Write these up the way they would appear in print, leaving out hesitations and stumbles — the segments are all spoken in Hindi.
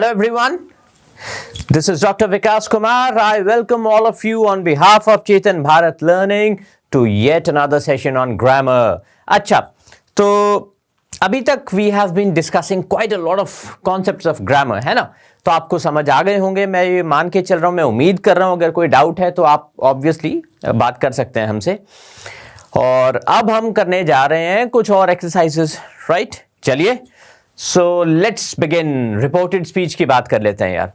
Hello everyone, this is Dr. Vikas Kumar. I welcome all of you on behalf of Chetan Bharat Learning to yet another session on grammar. अच्छा, तो अभी तक we have been discussing quite a lot of concepts of grammar, है ना? तो आपको समझ आ गए होंगे, मैं ये मान के चल रहा हूँ, मैं उम्मीद कर रहा हूँ. अगर कोई डाउट है तो आप obviously बात कर सकते हैं हमसे. और अब हम करने जा रहे हैं कुछ और एक्सरसाइजेस, राइट? चलिए, so let's begin. Reported speech की बात कर लेते हैं यार.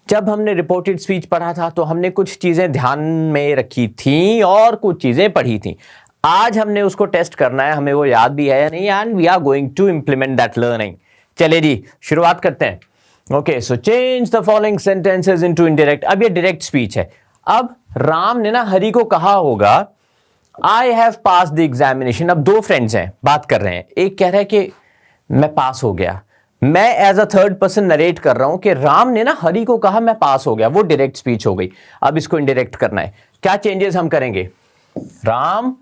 जब हमने रिपोर्टेड स्पीच पढ़ा था तो हमने कुछ चीजें ध्यान में रखी थी और कुछ चीजें पढ़ी थी. आज हमने उसको टेस्ट करना है, हमें वो याद भी है या नहीं, and we are going to implement that learning. चलिए जी, शुरुआत करते हैं. Okay, so change the following sentences into indirect. अब ये डायरेक्ट स्पीच है. अब राम ने ना हरि को कहा होगा I have pass the examination. अब दो फ्रेंड्स हैं, बात कर रहे हैं. एक कह रहा है कि मैं पास हो गया. मैं as a third person narrate कर रहा हूं कि राम ने ना हरि को कहा मैं पास हो गया. वो डायरेक्ट स्पीच हो गई. अब इसको इनडायरेक्ट करना है. क्या चेंजेस हम करेंगे? राम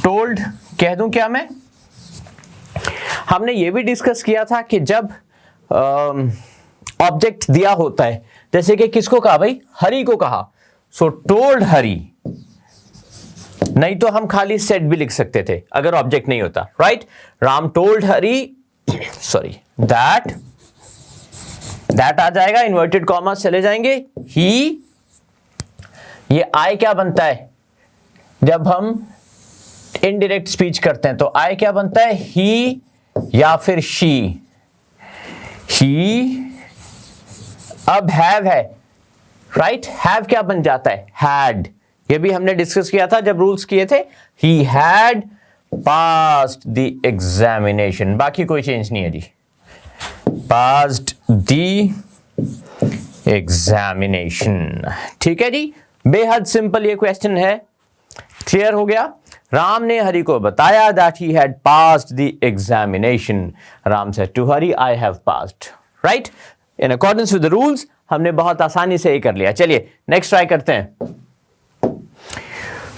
टोल्ड कह दूं क्या मैं? हमने ये भी डिस्कस किया था कि जब ऑब्जेक्ट दिया होता है, जैसे कि किसको कहा भाई? हरि को कहा. सो टोल्ड हरि. नहीं तो हम खाली सेट भी लिख सकते थे अगर ऑब्जेक्ट नहीं होता, right? Ram told Hari, sorry, that आ जाएगा, इन्वर्टेड कॉमा चले जाएंगे. ही, ये आई क्या बनता है जब हम इनडायरेक्ट स्पीच करते हैं? तो आई क्या बनता है? ही या फिर शी. ही. अब हैव है, राइट? हैव क्या बन जाता है? हैड. ये भी हमने डिस्कस किया था जब रूल्स किए थे. ही हैड पास्ड द एग्जामिनेशन. बाकी कोई चेंज नहीं है जी. Passed the examination. ठीक है जी, बेहद सिंपल ये क्वेश्चन है. क्लियर हो गया? राम ने हरि को बताया that he had passed the examination. Ram said to Hari I have passed. Right? In accordance with the rules हमने बहुत आसानी से ये कर लिया. चलिए नेक्स्ट ट्राई करते हैं.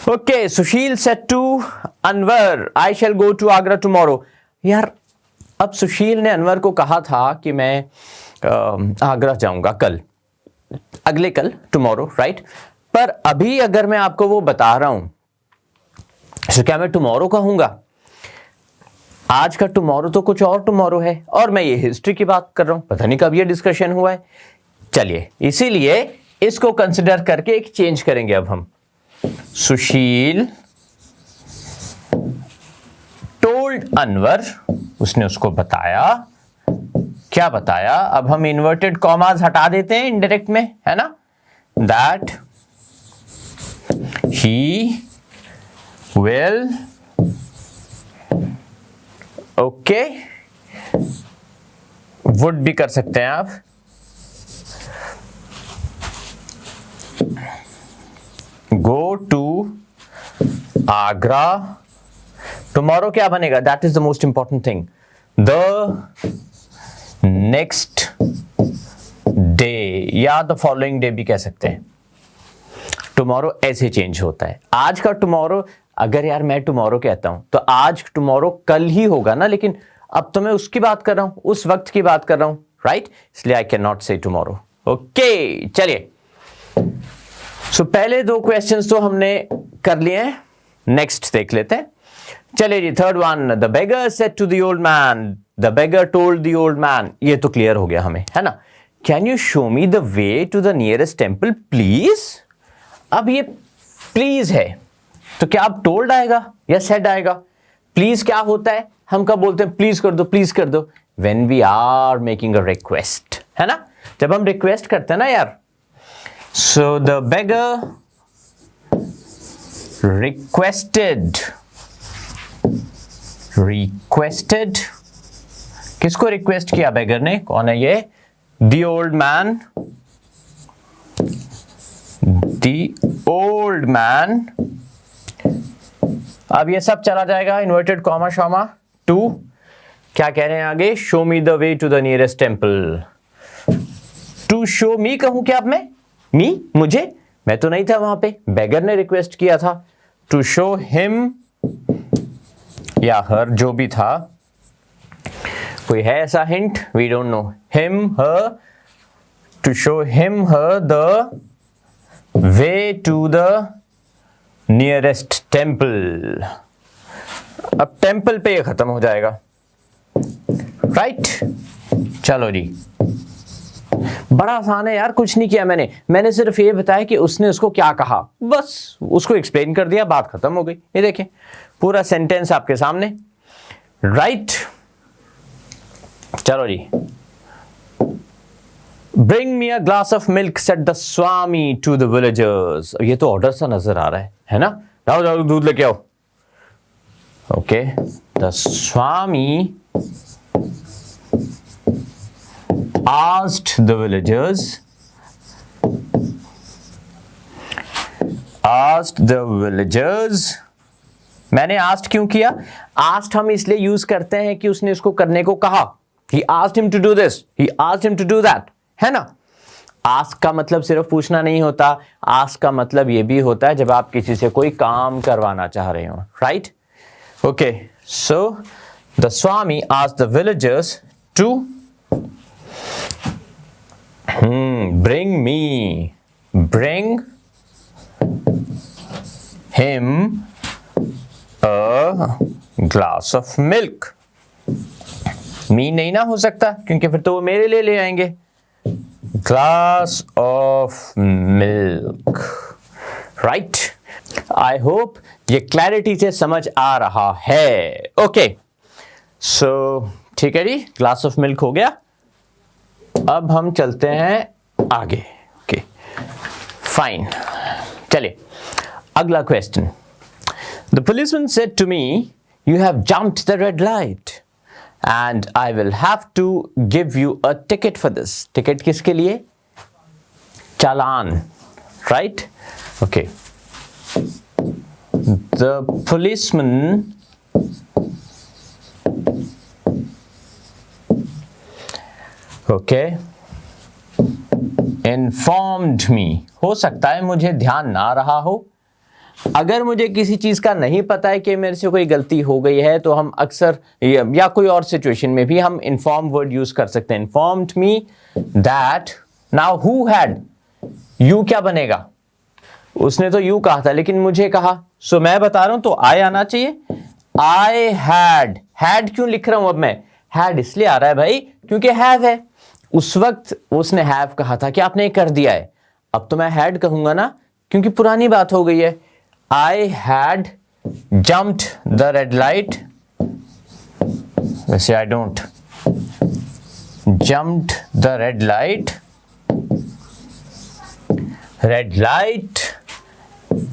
Okay, Sushil said to Anwar I shall go to Agra tomorrow. यार, अब सुशील ने अनवर को कहा था कि मैं आगरा जाऊंगा कल, अगले कल, टुमारो, राइट? पर अभी अगर मैं आपको वो बता रहा हूं तो क्या मैं टुमारो कहूंगा? आज का टुमारो तो कुछ और टुमारो है, और मैं ये हिस्ट्री की बात कर रहा हूं. पता नहीं कब ये डिस्कशन हुआ है. चलिए, इसीलिए इसको कंसिडर करके एक चेंज करेंगे. अब हम सुशील टोल्ड अनवर, उसने उसको बताया. क्या बताया? अब हम इन्वर्टेड कॉमास हटा देते हैं इनडायरेक्ट में, है ना? That he will, okay, would भी कर सकते हैं आप. Go to Agra tomorrow. क्या बनेगा? That is the most important thing. The next day या द फॉलोइंग डे भी कह सकते हैं. टुमारो ऐसे चेंज होता है. आज का टुमारो, अगर यार मैं टुमारो कहता हूं तो आज टुमारो कल ही होगा ना, लेकिन अब तो मैं उसकी बात कर रहा हूं, उस वक्त की बात कर रहा हूं, राइट? इसलिए आई कैन नॉट से टुमारो. ओके, चलिए. सो पहले दो क्वेश्चंस तो हमने कर लिए हैं. नेक्स्ट देख लेते हैं. चलिए जी, third one. The beggar said to the old man, the beggar told the old man. ये तो क्लियर हो गया हमें, है ना? Can you show me the way to the nearest temple please. अब ये प्लीज है तो क्या अब टोल्ड आएगा या सेड आएगा? प्लीज क्या होता है? हम कब बोलते हैं प्लीज कर दो, प्लीज कर दो? When we are making a request, है ना? जब हम रिक्वेस्ट करते हैं ना यार. So the beggar requested. किसको रिक्वेस्ट किया बेगर ने? कौन है ये? The old man. The old man. अब ये सब चला जाएगा, इन्वर्टेड कॉमा शॉमा. टू, क्या कह रहे हैं आगे? Show me the way to the nearest temple. To show me कहूं क्या अब मैं? मी, मुझे? मैं तो नहीं था वहां पे, बेगर ने रिक्वेस्ट किया था. टू शो हिम या हर, जो भी था, कोई है ऐसा hint? We don't know. Him her, to show him her the way to the nearest temple. अब टेम्पल पे ये खत्म हो जाएगा. राइट चलो जी, बड़ा आसान है यार, कुछ नहीं किया मैंने सिर्फ ये बताया कि उसने उसको क्या कहा, बस उसको एक्सप्लेन कर दिया, बात खत्म हो गई. ये देखिए पूरा सेंटेंस आपके सामने. राइट चलो जी. Bring me a glass of milk said the Swami to the villagers. ये तो ऑर्डर सा नजर आ रहा है ना? जाओ जाओ दूध लेके आओ. Okay, the Swami asked the villagers मैंने asked क्यों किया? asked हम इसलिए यूज करते हैं कि उसने इसको करने को कहा. he asked him to do this, he asked him to do that, है ना? ask का मतलब सिर्फ पूछना नहीं होता. ask का मतलब ये भी होता है जब आप किसी से कोई काम करवाना चाह रहे हो. Right okay, so the Swami asked the villagers to bring him a glass of milk. मी नहीं ना हो सकता क्योंकि फिर तो वो मेरे लिए ले आएंगे. glass of milk. Right, I hope ये क्लैरिटी से समझ आ रहा है. ओके सो ठीक है जी, ग्लास ऑफ मिल्क हो गया. अब हम चलते हैं आगे. ओके फाइन, चलिए अगला question. The policeman said to me you have jumped the red light and I will have to give you a ticket for this. Ticket किसके लिए? चालान. Right okay, the policeman okay informed me. हो सकता है मुझे ध्यान ना रहा हो. अगर मुझे किसी चीज का नहीं पता है कि मेरे से कोई गलती हो गई है तो हम अक्सर या कोई और सिचुएशन में भी हम इन्फॉर्म वर्ड यूज कर सकते हैं. Informed me that. Now who had, you क्या बनेगा? उसने तो यू कहा था लेकिन मुझे कहा, सो मैं बता रहा हूं तो आई आना चाहिए. I had. हैड क्यों लिख रहा हूं अब मैं? हैड इसलिए आ रहा है भाई क्योंकि हैव है. उस वक्त उसने हैव कहा था कि आपने कर दिया है. अब तो मैं हैड कहूंगा ना क्योंकि पुरानी बात हो गई है. I had jumped the red light. वैसे I don't. Jumped the red light. Red light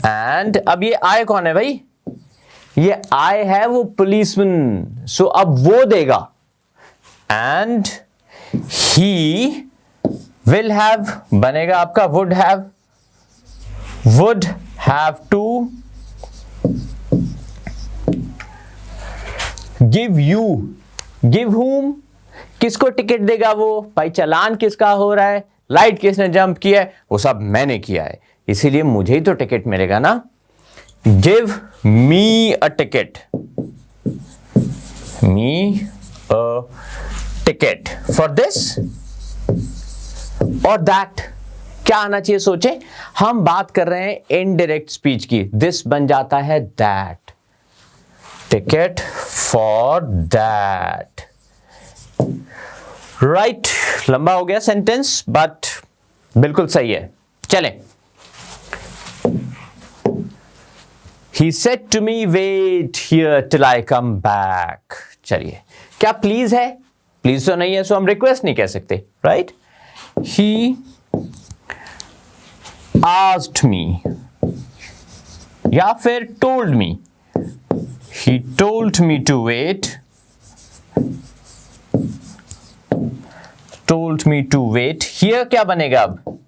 and अब ये आई कौन है भाई? ये आई है वो पुलिसमैन. सो अब वो देगा. एंड ही विल हैव बनेगा आपका would have. Would have to give you. Give whom? किसको टिकट देगा वो? भाई चालान किसका हो रहा है? लाइट किसने जंप किया है? वो सब मैंने किया है, इसीलिए मुझे ही तो टिकट मिलेगा ना. Give me a ticket. Me a ticket for this और दैट. क्या आना चाहिए सोचे? हम बात कर रहे हैं इनडायरेक्ट स्पीच की. दिस बन जाता है that. Ticket for that. Right, लंबा हो गया सेंटेंस बट बिल्कुल सही है. चले. He said to me, wait here till I come back. चलिए, क्या प्लीज है? प्लीज तो नहीं है, सो हम रिक्वेस्ट नहीं कह सकते. राइट, ही asked me या फिर told me. He told me to wait. Told me to wait. Here क्या बनेगा अब?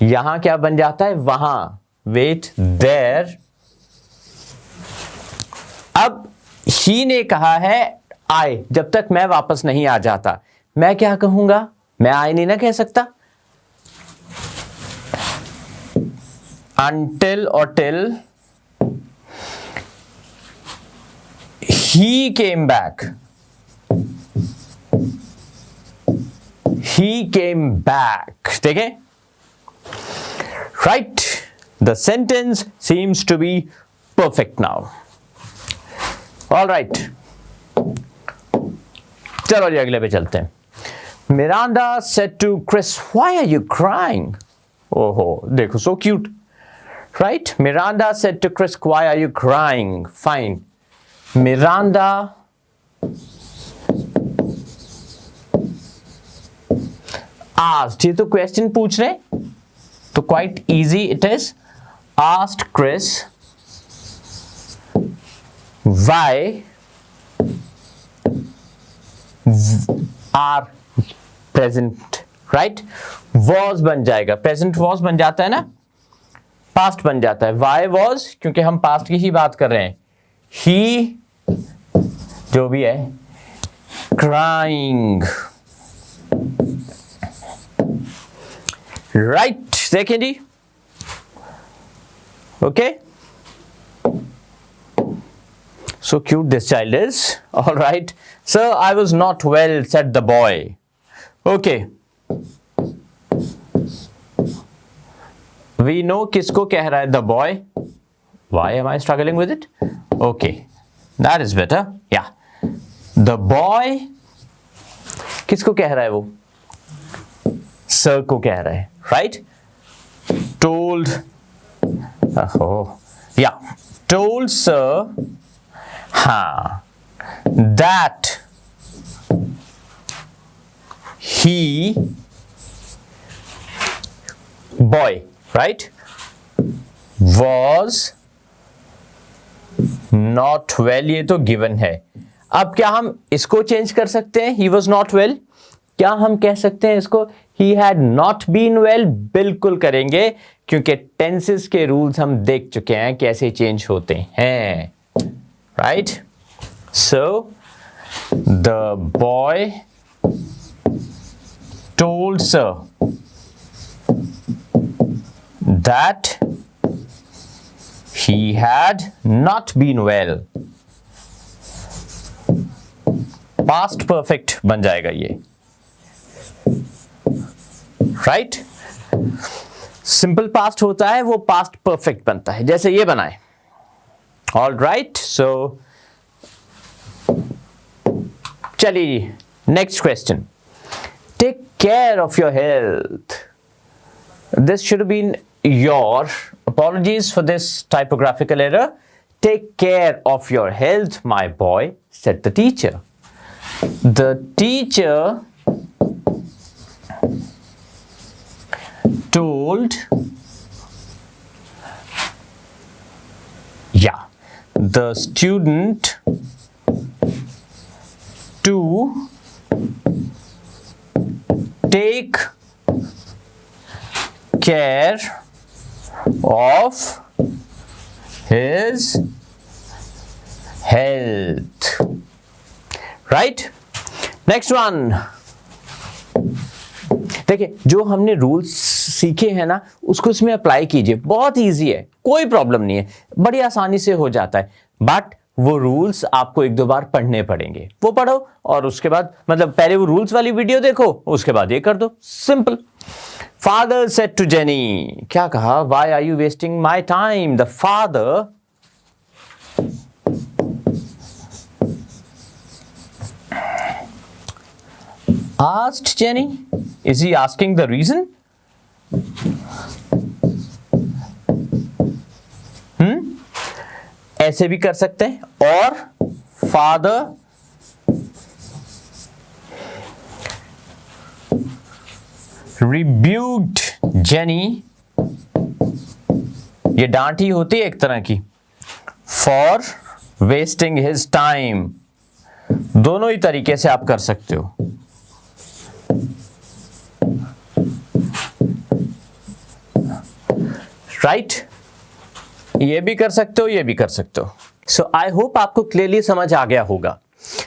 यहां क्या बन जाता है? वहां. Wait there. अब ही ने कहा है आई. जब तक मैं वापस नहीं आ जाता, मैं क्या कहूंगा? मैं आई नहीं ना कह सकता. Until or till he came back. he came back. देखें, right? The sentence seems to be perfect now. All right. चलो जी अगले पे चलते हैं. Miranda said to Chris, "Why are you crying?" ओहो, देखो, so cute, right? Miranda said to Chris, "Why are you crying?" Fine. Miranda asked, ये तो क्वेश्चन पूछ रहे, तो quite easy it is. Asked Chris why are present, right? Was बन जाएगा, प्रेजेंट वॉज बन जाता है ना, पास्ट बन जाता है. व्हाई वॉज, क्योंकि हम पास्ट की ही बात कर रहे हैं. ही जो भी है, क्राइंग, राइट? देखें जी, okay, so cute this child is. All right, sir, I was not well, said the boy. Okay, we know किसको कह रहा है the boy. Why am I struggling with it? Okay, that is better. Yeah, the boy किसको कह रहा है, वो sir को कह रहा है, right? Told, yeah, told sir, that he, boy, right, was not well. ये तो given है. अब क्या हम इसको चेंज कर सकते हैं? He was not well. क्या हम कह सकते हैं इसको he had not been well? बिल्कुल करेंगे, क्योंकि टेंसेस के रूल्स हम देख चुके हैं कैसे चेंज होते हैं, right? So the boy told sir that he had not been well. Past perfect बन जाएगा ये, राइट? सिंपल पास्ट होता है, वो पास्ट परफेक्ट बनता है, जैसे ये बनाए. ऑल राइट, सो चलिए next question. Take care of your health. This should been your, apologies for this typographical error. Take care of your health, my boy, said the teacher. The teacher told, the student to take care of his health, right? Next one. देखिए, जो हमने रूल्स सीखे हैं ना, उसको इसमें अप्लाई कीजिए. बहुत इजी है, कोई प्रॉब्लम नहीं है, बड़ी आसानी से हो जाता है. बट वो रूल्स आपको एक दो बार पढ़ने पड़ेंगे. वो पढ़ो और उसके बाद, मतलब पहले वो रूल्स वाली वीडियो देखो, उसके बाद ये कर दो. Simple. Father said to Jenny, क्या कहा? Why are you wasting my time? The father asked Jenny. Is he asking the reason? ऐसे भी कर सकते हैं. और father rebuked Jenny, ये डांट ही होती है एक तरह की, for wasting his time. दोनों ही तरीके से आप कर सकते हो. राइट? ये भी कर सकते हो, ये भी कर सकते हो. सो आई होप आपको क्लियरली समझ आ गया होगा.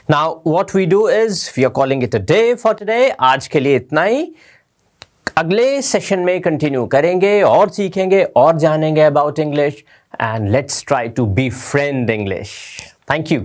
Now what we do is we are calling it a day for today. आज के लिए इतना ही. अगले सेशन में कंटिन्यू करेंगे और सीखेंगे और जानेंगे about English, and let's try to be friend English. Thank you.